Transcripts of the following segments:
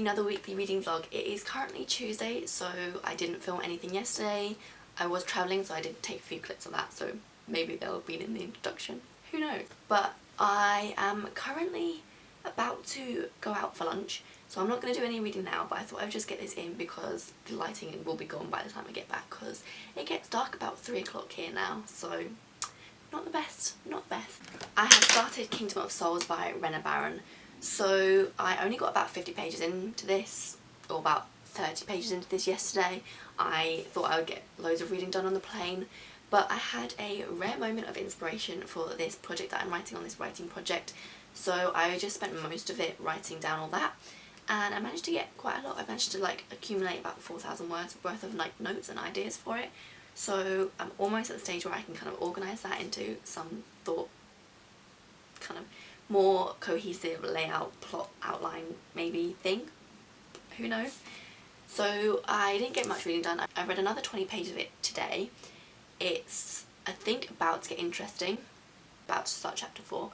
another weekly reading vlog. It is currently Tuesday, so I didn't film anything yesterday. I was travelling, so I did take a few clips of that, so maybe they'll be in the introduction. Who knows? But I am currently about to go out for lunch, so I'm not going to do any reading now, but I thought I would just get this in because the lighting will be gone by the time I get back, because it gets dark about 3 o'clock here now, so not the best, not the best. I have started Kingdom of Souls by Rena Barron. So I only got about 50 pages into this, or about 30 pages into this yesterday. I thought I would get loads of reading done on the plane, but I had a rare moment of inspiration for this project that I'm writing on, this writing project. So I just spent most of it writing down all that, and I managed to get quite a lot. I managed to like accumulate about 4,000 words worth of like notes and ideas for it. So I'm almost at the stage where I can kind of organise that into some thought, kind of more cohesive layout, plot, outline maybe thing. Who knows? So I didn't get much reading done. I read another 20 pages of it today. It's, I think, about to get interesting. About to start chapter 4.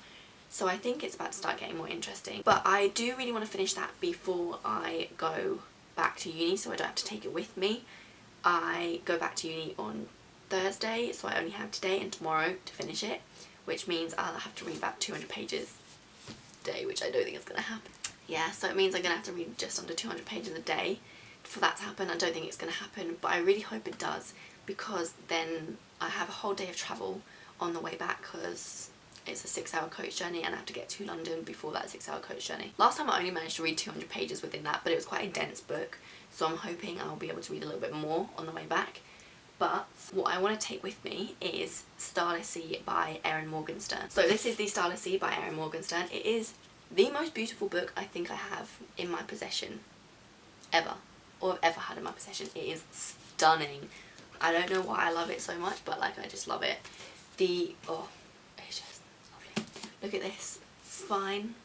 So I think it's about to start getting more interesting. But I do really want to finish that before I go back to uni, so I don't have to take it with me. I go back to uni on Thursday, so I only have today and tomorrow to finish it, which means I'll have to read about 200 pages a day, which I don't think is going to happen. Yeah, so it means I'm going to have to read just under 200 pages a day for that to happen. I don't think it's going to happen, but I really hope it does, because then I have a whole day of travel on the way back, because it's a 6-hour coach journey and I have to get to London before that 6-hour coach journey. Last time I only managed to read 200 pages within that, but it was quite a dense book, so I'm hoping I'll be able to read a little bit more on the way back. But what I want to take with me is Starless Sea by Erin Morgenstern. So this is the Starless Sea by Erin Morgenstern. It is the most beautiful book I think I have in my possession ever, or have ever had in my possession. It is stunning. I don't know why I love it so much, but like I just love it. Oh, it's just lovely. Look at this spine.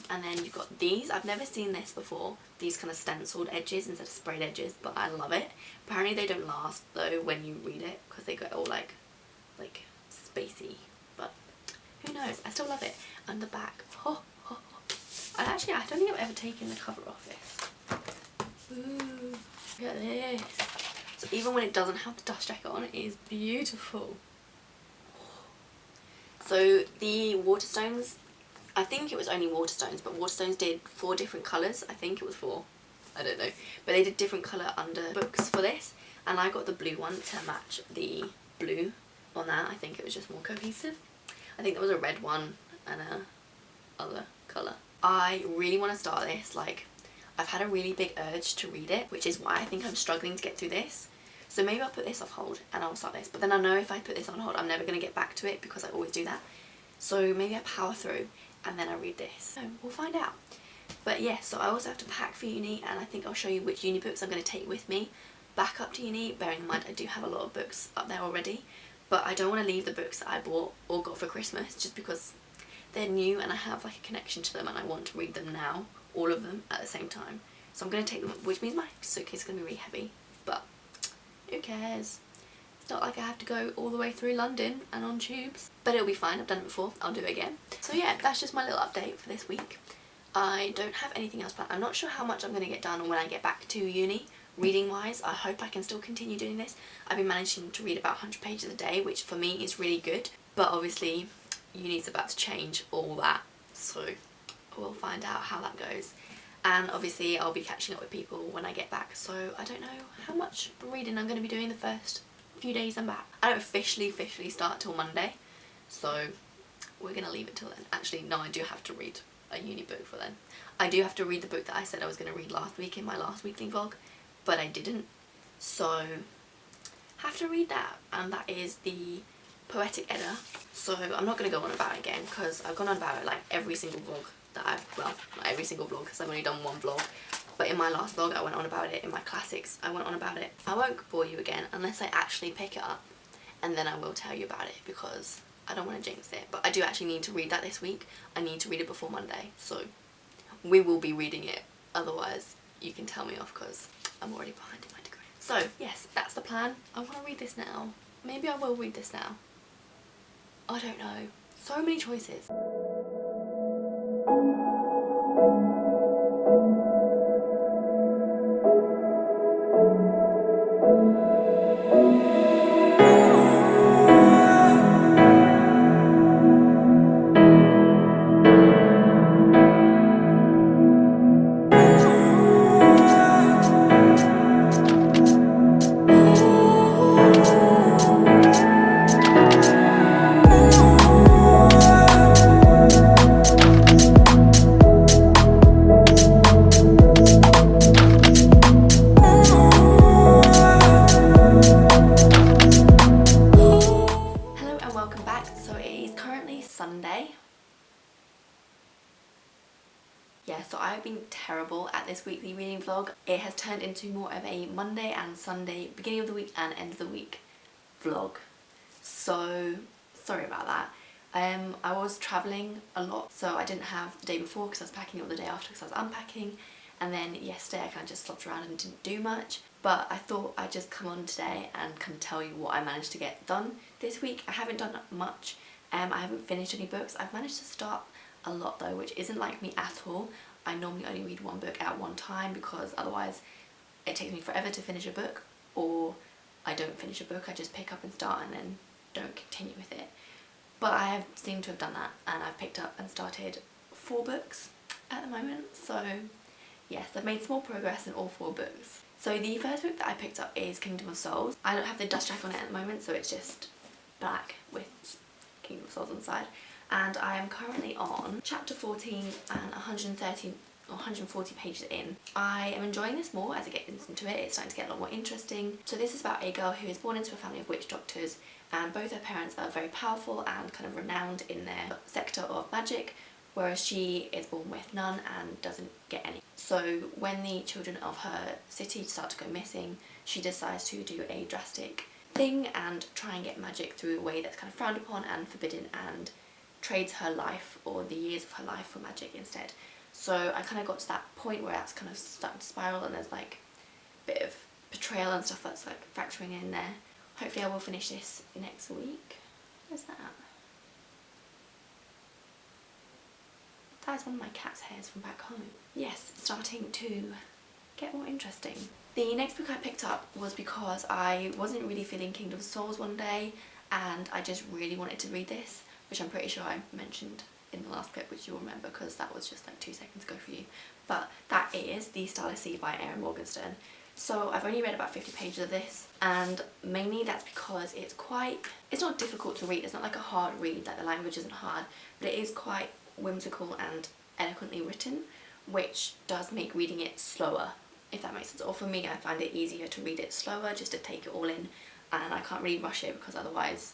And then you've got these. I've never seen this before. These kind of stenciled edges instead of sprayed edges, but I love it. Apparently they don't last though when you read it, because they get all like spacey. But who knows? I still love it. And the back. Oh, oh, oh. I don't think I've ever taken the cover off this. Ooh, look at this. So even when it doesn't have the dust jacket on, it is beautiful. So the Waterstones, I think it was only Waterstones, but Waterstones did 4 different colours. I think it was 4. I don't know. But they did different colour under books for this. And I got the blue one to match the blue on that. I think it was just more cohesive. I think there was a red one and a other colour. I really want to start this. Like, I've had a really big urge to read it, which is why I think I'm struggling to get through this. So maybe I'll put this off hold and I'll start this. But then I know if I put this on hold, I'm never going to get back to it, because I always do that. So maybe I power through and then I read this. So we'll find out. But yeah, so I also have to pack for uni, and I think I'll show you which uni books I'm going to take with me back up to uni, bearing in mind I do have a lot of books up there already. But I don't want to leave the books that I bought or got for Christmas, just because they're new and I have like a connection to them and I want to read them now, all of them at the same time. So I'm going to take them, which means my suitcase is going to be really heavy, but who cares? It's not like I have to go all the way through London and on tubes. But it'll be fine, I've done it before, I'll do it again. So yeah, that's just my little update for this week. I don't have anything else planned. I'm not sure how much I'm going to get done when I get back to uni, reading wise. I hope I can still continue doing this. I've been managing to read about 100 pages a day, which for me is really good. But obviously uni's about to change all that, so we'll find out how that goes. And obviously I'll be catching up with people when I get back, so I don't know how much reading I'm going to be doing the first few days I'm back. I don't officially start till Monday, so we're going to leave it till then. Actually no, I do have to read a uni book for then. I do have to read the book that I said I was going to read last week in my last weekly vlog, but I didn't, so have to read that, and that is the Poetic Edda. So I'm not going to go on about it again, because I've gone on about it like every single vlog that I've, well, not every single vlog because I've only done one vlog, but in my last vlog I went on about it. In my classics I went on about it. I won't bore you again unless I actually pick it up, and then I will tell you about it, because I don't want to jinx it. But I do actually need to read that this week. I need to read it before Monday, so we will be reading it, otherwise you can tell me off because I'm already behind in my degree. So yes, that's the plan. I want to read this now. Maybe I will read this now. I don't know. So many choices. today. Yeah, so I've been terrible at this weekly reading vlog. It has turned into more of a Monday and Sunday, beginning of the week and end of the week vlog. So sorry about that. I was travelling a lot, so I didn't have the day before because I was packing, or the day after because I was unpacking, and then yesterday I kind of just slopped around and didn't do much. But I thought I'd just come on today and kind of tell you what I managed to get done this week. I haven't done much. I haven't finished any books. I've managed to start a lot though, which isn't like me at all. I normally only read one book at one time because otherwise it takes me forever to finish a book, or I don't finish a book, I just pick up and start and then don't continue with it. But I have seemed to have done that, and I've picked up and started 4 books at the moment. So yes, I've made small progress in all 4 books. So the first book that I picked up is Kingdom of Souls. I don't have the dust jacket on it at the moment, so it's just black with Kingdom of Souls on the side. And I am currently on chapter 14 and 130 or 140 pages in. I am enjoying this more as I get into it. It's starting to get a lot more interesting. So this is about a girl who is born into a family of witch doctors, and both her parents are very powerful and kind of renowned in their sector of magic, whereas she is born with none and doesn't get any. So when the children of her city start to go missing, she decides to do a drastic thing and try and get magic through a way that's kind of frowned upon and forbidden, and trades her life, or the years of her life, for magic instead. So I kind of got to that point where that's kind of starting to spiral, and there's like a bit of betrayal and stuff that's like factoring in there. Hopefully I will finish this next week. Where's that at? That is one of my cat's hairs from back home. Yes, starting to get more interesting. The next book I picked up was because I wasn't really feeling Kingdom of Souls one day, and I just really wanted to read this, which I'm pretty sure I mentioned in the last clip, which you'll remember because that was just like 2 seconds ago for you. But that is The Starless Sea by Erin Morgenstern. So I've only read about 50 pages of this, and mainly that's because it's not difficult to read. It's not like a hard read, like the language isn't hard, but it is quite whimsical and eloquently written, which does make reading it slower, if that makes sense. Or for me, I find it easier to read it slower, just to take it all in, and I can't really rush it because otherwise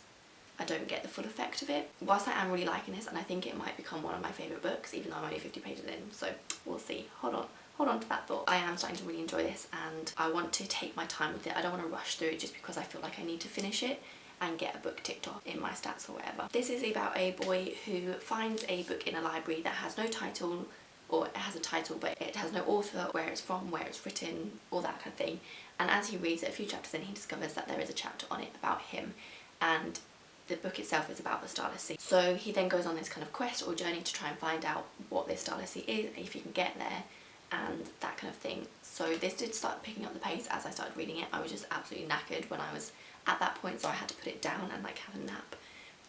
I don't get the full effect of it. Whilst I am really liking this, and I think it might become one of my favourite books, even though I'm only 50 pages in, so we'll see. Hold on to that thought. I am starting to really enjoy this, and I want to take my time with it. I don't want to rush through it just because I feel like I need to finish it and get a book ticked off in my stats or whatever. This is about a boy who finds a book in a library that has no title, or it has a title but it has no author, where it's from, where it's written, all that kind of thing. And as he reads it, a few chapters in, he discovers that there is a chapter on it about him, and the book itself is about the Starless Sea. So he then goes on this kind of quest or journey to try and find out what this Starless Sea is, if he can get there, and that kind of thing. So this did start picking up the pace as I started reading it. I was just absolutely knackered when I was at that point, so I had to put it down and like have a nap.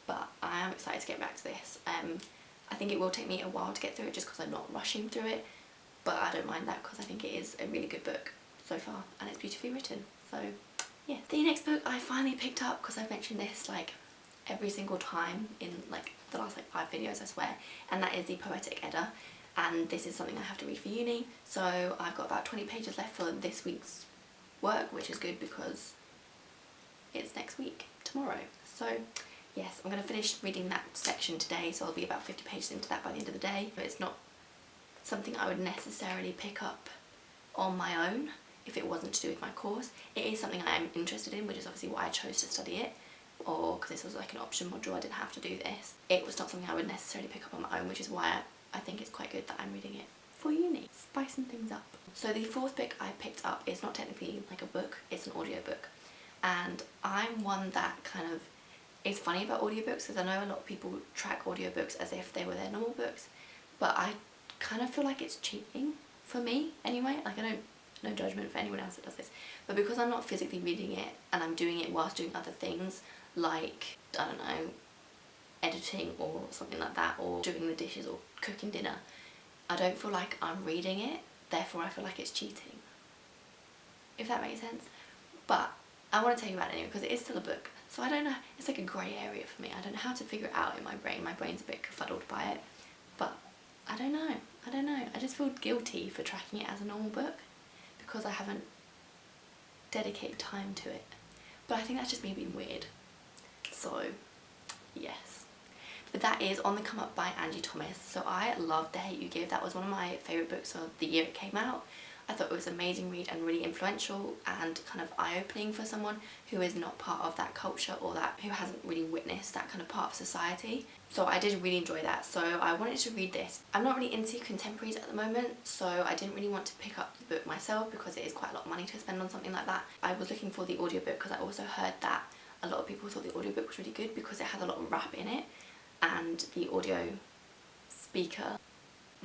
But I am excited to get back to this. I think it will take me a while to get through it just because I'm not rushing through it, but I don't mind that because I think it is a really good book so far, and it's beautifully written. So yeah. The next book I finally picked up, because I've mentioned this like every single time in like the last like 5 videos I swear, and that is the Poetic Edda, and this is something I have to read for uni, so I've got about 20 pages left for this week's work, which is good because it's next week, tomorrow. So yes, I'm going to finish reading that section today, so I'll be about 50 pages into that by the end of the day. But it's not something I would necessarily pick up on my own if it wasn't to do with my course. It is something I am interested in, which is obviously why I chose to study it, or because this was like an option module, I didn't have to do this. It was not something I would necessarily pick up on my own, which is why I think it's quite good that I'm reading it for uni, spicing things up. So the 4th book I picked up is not technically like a book, it's an audiobook. And I'm one that kind of is funny about audiobooks, because I know a lot of people track audiobooks as if they were their normal books, but I kind of feel like it's cheating for me anyway. Like, I don't, no judgment for anyone else that does this, but because I'm not physically reading it and I'm doing it whilst doing other things like, I don't know, editing or something like that, or doing the dishes or cooking dinner, I don't feel like I'm reading it, therefore I feel like it's cheating, if that makes sense. But I want to tell you about it anyway because it is still a book, so I don't know, it's like a grey area for me. I don't know how to figure it out in my brain's a bit confuddled by it, but I don't know, I just feel guilty for tracking it as a normal book because I haven't dedicated time to it. But I think that's just me being weird. So yes. But that is On the Come Up by Angie Thomas. So I loved The Hate U Give. That was one of my favourite books of the year it came out. I thought it was an amazing read and really influential and kind of eye-opening for someone who is not part of that culture or who hasn't really witnessed that kind of part of society. So I did really enjoy that, so I wanted to read this. I'm not really into contemporaries at the moment, so I didn't really want to pick up the book myself because it is quite a lot of money to spend on something like that. I was looking for the audiobook because I also heard that a lot of people thought the audiobook was really good because it has a lot of rap in it and the audio speaker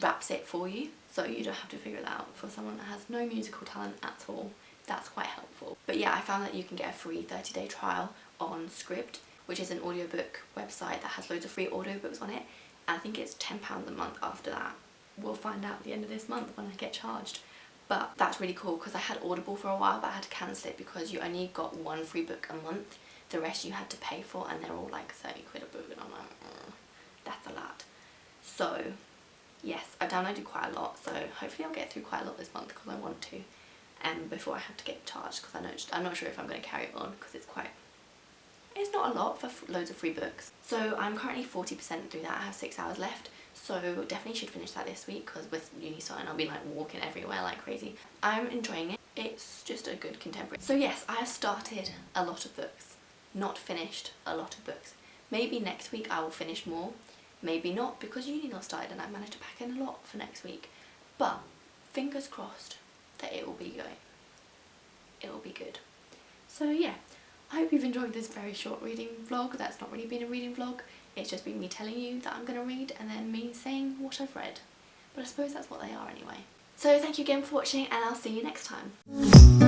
raps it for you, so you don't have to figure it out. For someone that has no musical talent at all, that's quite helpful. But yeah, I found that you can get a free 30-day trial on Scribd, which is an audiobook website that has loads of free audiobooks on it. And I think it's £10 a month after that. We'll find out at the end of this month when I get charged. But that's really cool because I had Audible for a while, but I had to cancel it because you only got one free book a month. The rest you had to pay for, and they're all like 30 quid a book, and I'm like, that's a lot. So yes, I've downloaded quite a lot, so hopefully I'll get through quite a lot this month because I want to, and before I have to get charged, because I'm not sure if I'm going to carry it on because it's not a lot for loads of free books. So I'm currently 40% through that. I have 6 hours left, so definitely should finish that this week because with uni starting I'll be like walking everywhere like crazy. I'm enjoying it. It's just a good contemporary. So yes, I have started a lot of books, not finished a lot of books. Maybe next week I will finish more, maybe not because uni not started and I managed to pack in a lot for next week. But fingers crossed that it will be going. It will be good. So yeah, I hope you've enjoyed this very short reading vlog. That's not really been a reading vlog. It's just been me telling you that I'm going to read and then me saying what I've read. But I suppose that's what they are anyway. So thank you again for watching and I'll see you next time.